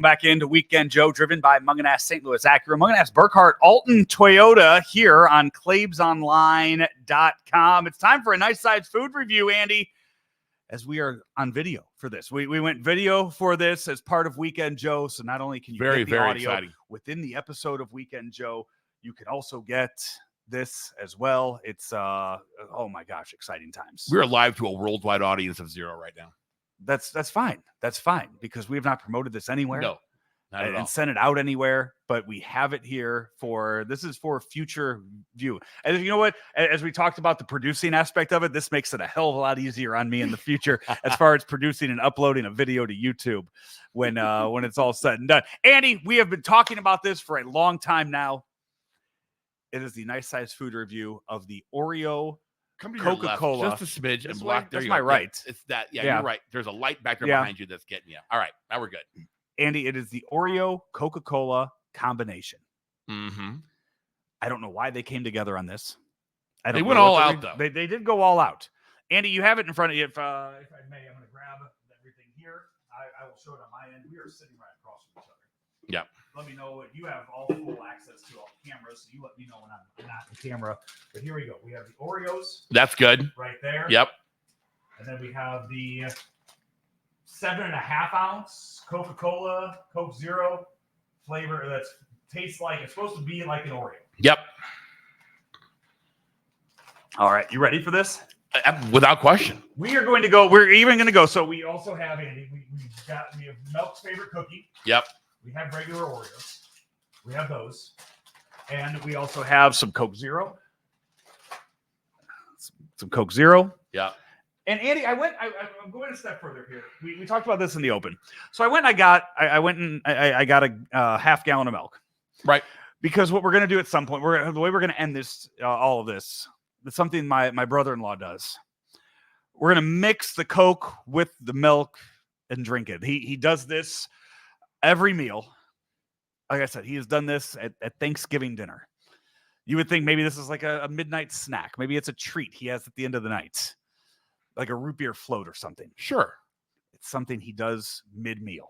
Back into Weekend Joe, driven by Munganass St. Louis Acura, Munganass Burkhart Alton Toyota here on ClaibsOnline.com. It's time for a nice size food review, Andy, as we are on video for this. We went video for this as part of Weekend Joe, so not only can you get the audio exciting within the episode of Weekend Joe, you can also get this as well. It's, oh my gosh, exciting times. We're live to a worldwide audience of 0 right now. That's fine. That's fine because we have not promoted this anywhere. No, not at all. And sent it out anywhere, but we have it here this is for future view. And you know what? As we talked about the producing aspect of it, this makes it a hell of a lot easier on me in the future as far as producing and uploading a video to YouTube when it's all said and done. Andy, we have been talking about this for a long time now. It is the nice size food review of the Oreo Coca-Cola. Just a smidge and block. That's my right. It's that. Yeah, you're right. There's a light back there behind you that's getting you. All right, now we're good. Andy, it is the Oreo Coca-Cola combination. Mm-hmm. I don't know why they came together on this. They went all out, though. They did go all out. Andy, you have it in front of you. If I may, I'm going to grab everything here. I will show it on my end. We are sitting right across from each other. Yeah. Let me know you have all full access to all the cameras, so you let me know when I'm not in the camera. But here we go. We have the Oreos. That's good. Right there. Yep. And then we have the 7.5 ounce Coca-Cola, Coke Zero flavor that tastes like it's supposed to be like an Oreo. Yep. All right. You ready for this? Without question. We are going to go. We're even going to go. So we also have, Andy, we have Milk's favorite cookie. Yep. We have regular Oreos. We have those. And we also have some Coke Zero. Some Coke Zero. Yeah. And Andy, I'm going a step further here. We talked about this in the open. So I went and I got a half gallon of milk. Right. Because what we're going to do at some point, the way we're going to end this, all of this, it's something my brother-in-law does. We're going to mix the Coke with the milk and drink it. He does this every meal. Like I said, he has done this at Thanksgiving dinner. You would think maybe this is like a midnight snack. Maybe it's a treat he has at the end of the night, like a root beer float or something. Sure. It's something he does mid-meal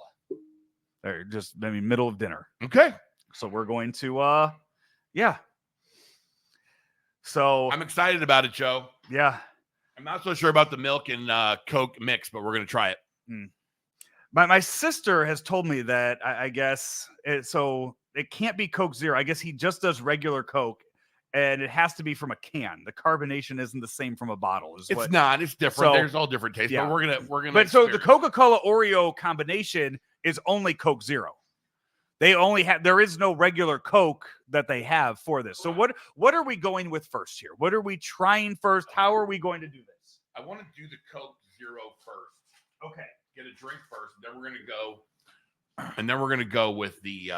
or just, middle of dinner. Okay. So we're going to, yeah. So I'm excited about it, Joe. Yeah. I'm not so sure about the milk and Coke mix, but we're going to try it. My sister has told me that I guess so it can't be Coke Zero. I guess he just does regular Coke, and it has to be from a can. The carbonation isn't the same from a bottle. It's not. It's different. There's all different tastes. Yeah. But we're gonna. But so the Coca-Cola Oreo combination is only Coke Zero. They only have. There is no regular Coke that they have for this. So what are we going with first here? What are we trying first? How are we going to do this? I want to do the Coke Zero first. Okay. Get a drink first, then we're gonna go with the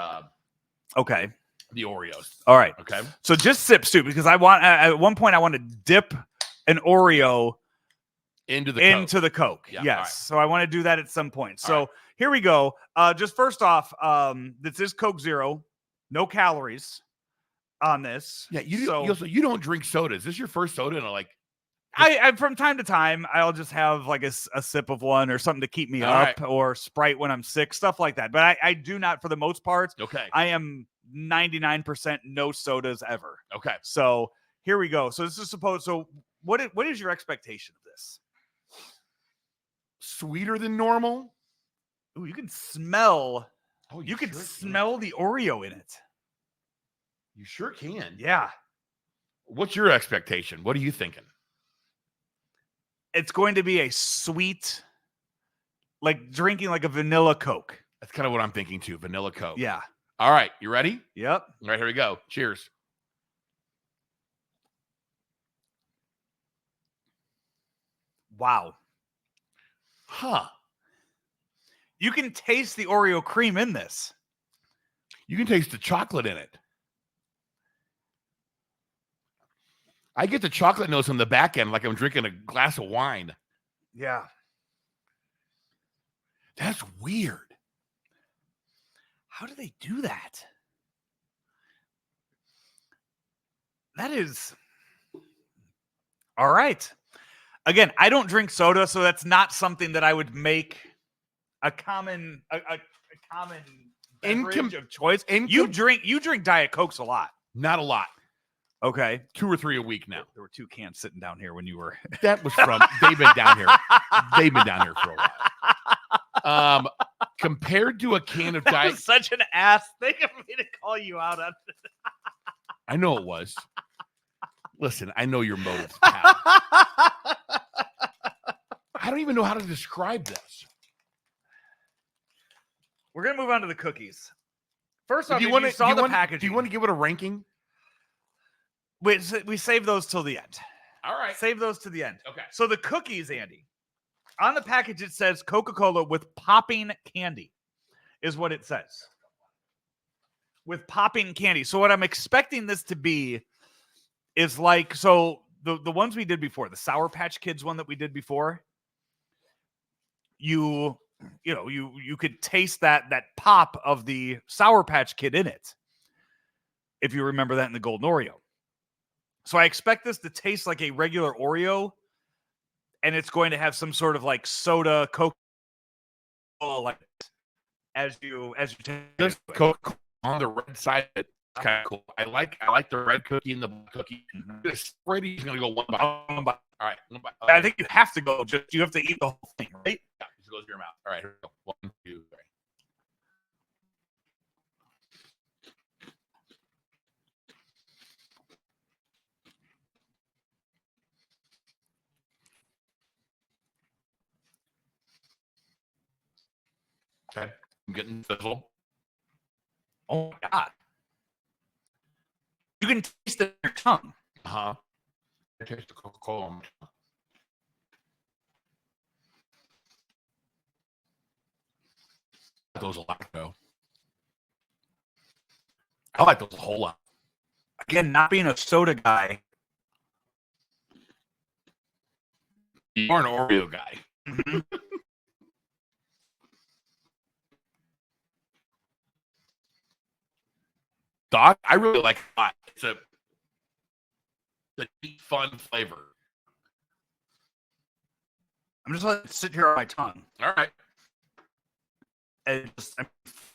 okay, the Oreos. All right. Okay. So just sip soup because I want at one point I want to dip an Oreo into the Coke. Yeah, yes. Right. So I want to do that at some point. So here we go. Just first off, this is Coke Zero, no calories on this. Yeah, you don't drink soda. Is this your first soda? And I from time to time, I'll just have like a sip of one or something to keep me up, or Sprite when I'm sick, stuff like that. But I do not, for the most part. Okay. I am 99% no sodas ever. Okay. So here we go. So this is supposed. So what is your expectation of this? Sweeter than normal. Ooh, you can smell. Oh, you can smell the Oreo in it. You sure can. Yeah. What's your expectation? What are you thinking? It's going to be a sweet, like drinking like a vanilla Coke. That's kind of what I'm thinking too. Vanilla Coke. Yeah. All right. You ready? Yep. All right. Here we go. Cheers. Wow. Huh. You can taste the Oreo cream in this. You can taste the chocolate in it. I get the chocolate notes on the back end like I'm drinking a glass of wine. Yeah. That's weird. How do they do that? That is... All right. Again, I don't drink soda, so that's not something that I would make a common In beverage of choice. in You drink Diet Cokes a lot. Not a lot. Okay. 2 or 3 a week now. There were 2 cans sitting down here when you were. That was from. They've been down here. They've been down here for a while. Compared to a can of That Diet. was such an ass thing of me to call you out on. I know it was. Listen, I know your motives, pal. I don't even know how to describe this. We're gonna move on to the cookies. First off, Do you want to the packaging? Do you want to give it a ranking? We save those till the end. All right. Save those to the end. Okay. So the cookies, Andy, on the package it says Coca-Cola with popping candy, is what it says. With popping candy. So what I'm expecting this to be is like, so the ones we did before, the Sour Patch Kids one that we did before, you could taste that pop of the Sour Patch Kid in it, if you remember that in the Golden Oreo. So I expect this to taste like a regular Oreo, and it's going to have some sort of like soda, Coca-Cola, like as you take This Coke on the red side, it's kind of cool. I like the red cookie and the black cookie. This Brady's gonna go one by one. All right, one by. I think you have to go. You have to eat the whole thing, right? Yeah, just goes to your mouth. All right, here we go. 1, 2, 3. Okay, I'm getting fizzle. Oh my god! You can taste it in your tongue. I taste the Coca-Cola on my tongue. Those a lot, though. I like those a whole lot. Again, not being a soda guy. You're an Oreo guy. Mm-hmm. Doc, I really like it a lot. It's a neat, fun flavor. I'm just letting it sit here on my tongue. All right. And I'm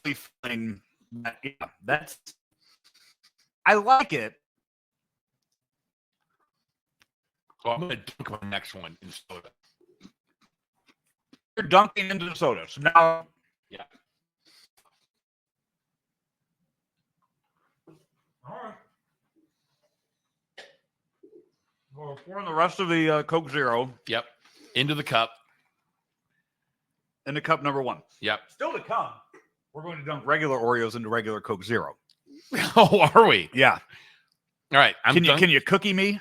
really feeling that, yeah, I like it. So I'm going to dunk my next one in soda. You're dunking into the soda. So now, yeah. All right. We're pouring the rest of the Coke Zero. Yep. Into the cup. Into cup number 1. Yep. Still to come, we're going to dunk regular Oreos into regular Coke Zero. Oh, are we? Yeah. All right. Can you cookie me?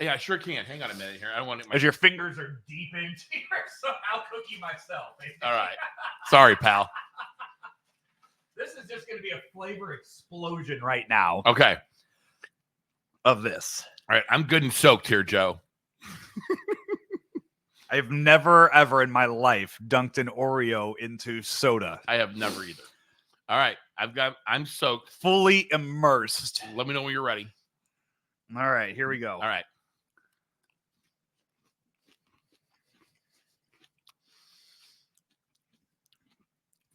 Yeah, I sure can. Hang on a minute here. I don't want it. As your fingers are deep into your somehow cookie myself. All right. Sorry, pal. This is just going to be a flavor explosion right now. Okay. Of this. All right. I'm good and soaked here, Joe. I've never, ever in my life dunked an Oreo into soda. I have never either. All right. I'm soaked. Fully immersed. Let me know when you're ready. All right. Here we go. All right.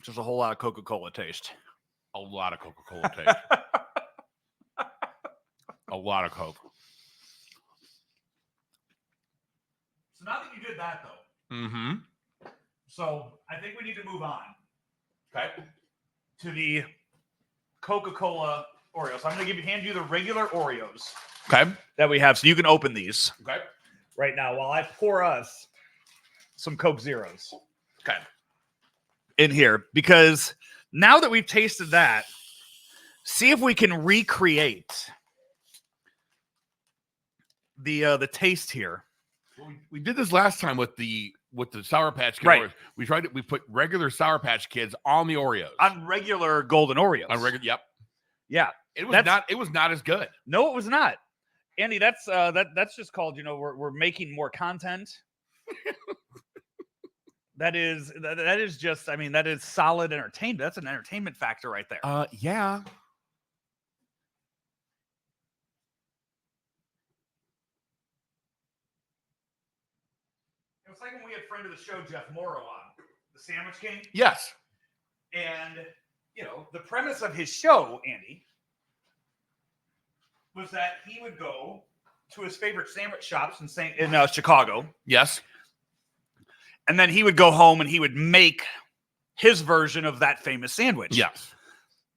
Just a whole lot of Coca-Cola taste. A lot of Coca-Cola taste. A lot of Coke. So now that you did that, though. Mm-hmm. So I think we need to move on. Okay. To the Coca-Cola Oreos. So I'm going to hand you the regular Oreos. Okay. That we have, so you can open these. Okay. Right now, while I pour us some Coke Zeros. Okay. In here, because now that we've tasted that, see if we can recreate the taste here. Well, we did this last time with the Sour Patch Kids. Right. We put regular Sour Patch Kids on the Oreos. On regular Golden Oreos. Yep. Yeah. It was not as good. No, it was not. Andy, that's just called, we're making more content. That is just, that is solid entertainment. That's an entertainment factor right there. Yeah. It was like when we had friend of the show, Jeff Morrow, on. The Sandwich King. Yes. And, the premise of his show, Andy, was that he would go to his favorite sandwich shops in Chicago. Yes. And then he would go home and he would make his version of that famous sandwich. Yes.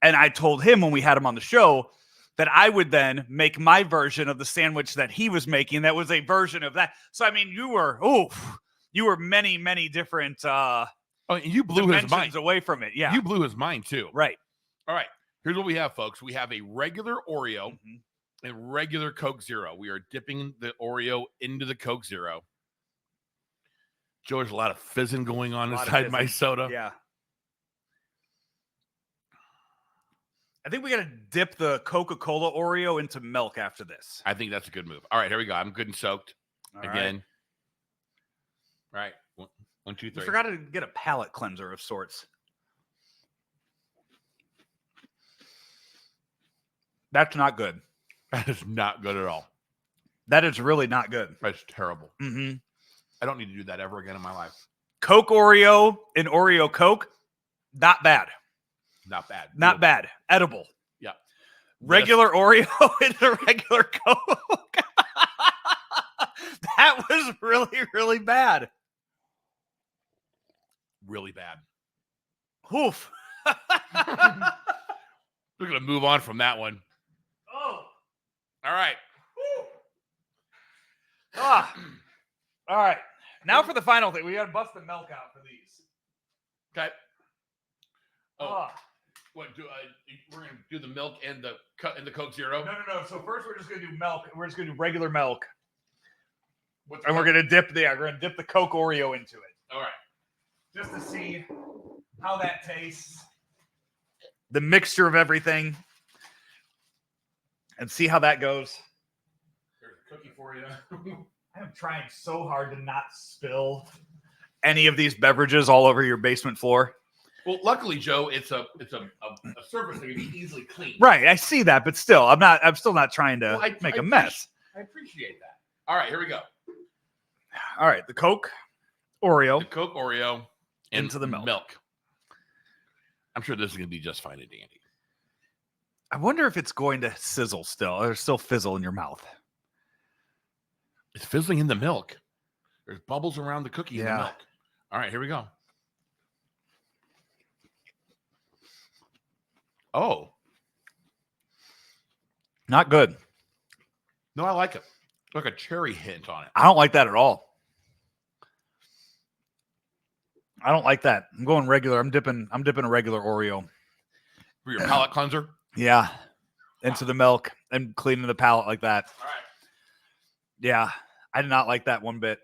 And I told him when we had him on the show that I would then make my version of the sandwich that he was making. That was a version of that. So, I mean, you were many, many different you blew his mind away from it. Yeah. You blew his mind too. Right. All right. Here's what we have, folks. We have a regular Oreo and regular Coke Zero. We are dipping the Oreo into the Coke Zero. Joe, there's a lot of fizzing going on inside my soda. Yeah. I think we got to dip the Coca-Cola Oreo into milk after this. I think that's a good move. All right, here we go. I'm good and soaked. Again. All right. 1, 2, 3. I forgot to get a palate cleanser of sorts. That's not good. That is not good at all. That is really not good. That's terrible. Mm-hmm. I don't need to do that ever again in my life. Coke Oreo and Oreo Coke, not bad. Not bad. Not bad. Edible. Yeah. Regular Oreo and a regular Coke. That was really, really bad. Really bad. Oof. We're going to move on from that one. Oh. All right. Ah. All right. Now for the final thing. We got to bust the milk out for these. Okay. Oh. Ah. What we're going to do the milk and the Coke Zero? No. So first we're just going to do milk. We're just going to do regular milk. And we're going to dip the Coke Oreo into it. All right. Just to see how that tastes. The mixture of everything. And see how that goes. There's a cookie for you. I'm trying so hard to not spill any of these beverages all over your basement floor. Well, luckily, Joe, it's a surface that can be easily cleaned. Right, I see that, but still, I'm still not trying to make a mess. I appreciate that. All right, here we go. All right, the Coke Oreo. The Coke Oreo into the milk. I'm sure this is going to be just fine and dandy. I wonder if it's going to sizzle still, or still fizzle in your mouth. It's fizzling in the milk. There's bubbles around the cookie in the milk. All right, here we go. Oh. Not good. No, I like it. Like a cherry hint on it. I don't like that at all. I don't like that. I'm going regular. I'm dipping a regular Oreo. For your palate cleanser? Yeah. Into the milk and cleaning the palate like that. All right. Yeah. I did not like that one bit.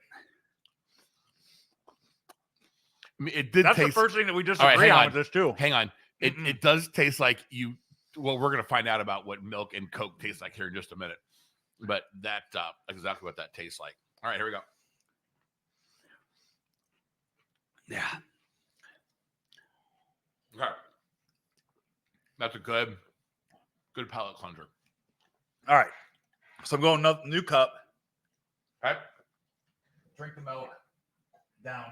I mean, it did That's taste... the first thing that we disagree on with this too. Hang on. It does taste like you... Well, we're going to find out about what milk and Coke taste like here in just a minute. But that exactly what that tastes like. All right, here we go. Yeah. Okay. That's a good palate cleanser. All right. So I'm going new cup. Okay. Drink the milk down.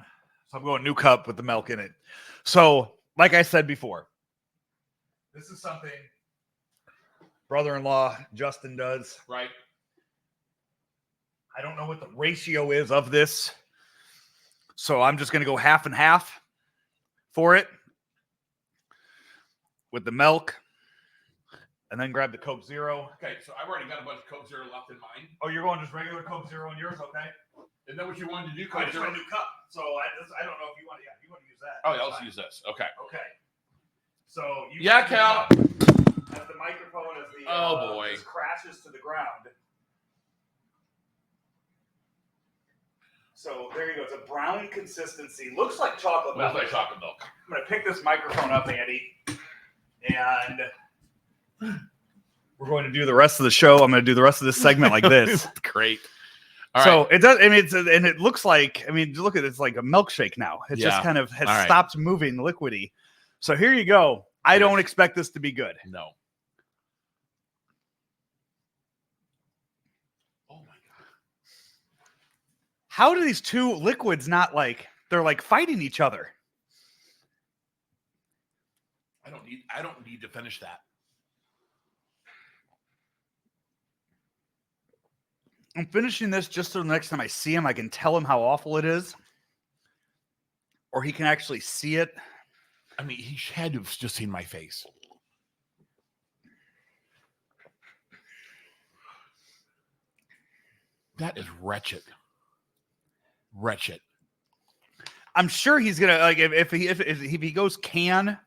So I'm going new cup with the milk in it. So, like I said before, this is something brother-in-law Justin does. Right. I don't know what the ratio is of this. So I'm just going to go half and half for it with the milk and then grab the Coke Zero. Okay, so I've already got a bunch of Coke Zero left in mine. Oh, you're going just regular Coke Zero in yours? Okay. Isn't that what you wanted to do? I just want a new cup. So I don't know if you want to use that. Oh, yeah, let's use this. Okay. Okay. So you Cal. As the microphone as the boy. just crashes to the ground. So there you go. It's a brown consistency. Looks like chocolate milk. Looks like chocolate milk. I'm going to pick this microphone up, Andy, and we're going to do the rest of the show. I'm going to do the rest of this segment like this. Great. All so right. it does. I mean, and it looks like. I mean, look at it. It's like a milkshake now. It just kind of has stopped moving liquidy. So here you go. I don't expect this to be good. No. Oh my god. How do these two liquids not they're like fighting each other? I don't need to finish that. I'm finishing this just so the next time I see him, I can tell him how awful it is. Or he can actually see it. I mean, he had to have just seen my face. That is wretched. Wretched. I'm sure he's gonna like if he goes can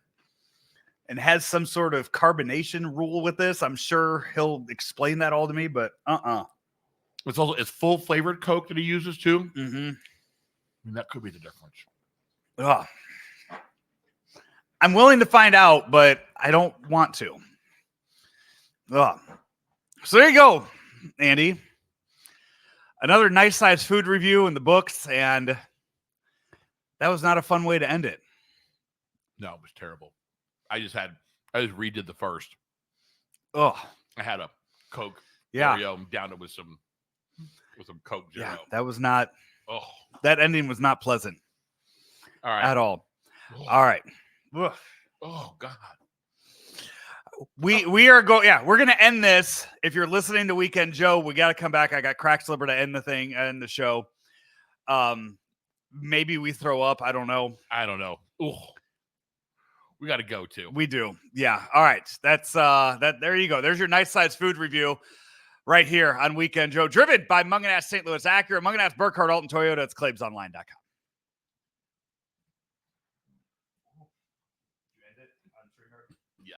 and has some sort of carbonation rule with this. I'm sure he'll explain that all to me. But It's full flavored Coke that he uses too. Mm-hmm. I mean, that could be the difference. Ugh. I'm willing to find out, but I don't want to. Ugh. So there you go, Andy. Another nice size food review in the books, and that was not a fun way to end it. No, it was terrible. I just redid the first. Oh, I had a Coke Oreo down it with some Coke Zero. Yeah, that was not. Oh, that ending was not pleasant. All right. At all. Oh. All right. Oh God. We are going. Yeah, we're gonna end this. If you're listening to Weekend Joe, we got to come back. I got crack slipper to end the show. Maybe we throw up. I don't know. Ooh. We got to go too. We do. Yeah. All right. That's that. There you go. There's your nice size food review right here on Weekend Joe, driven by Munganass St. Louis Acura, Munganass Burkhardt Alton Toyota. It's ClaibsOnline.com.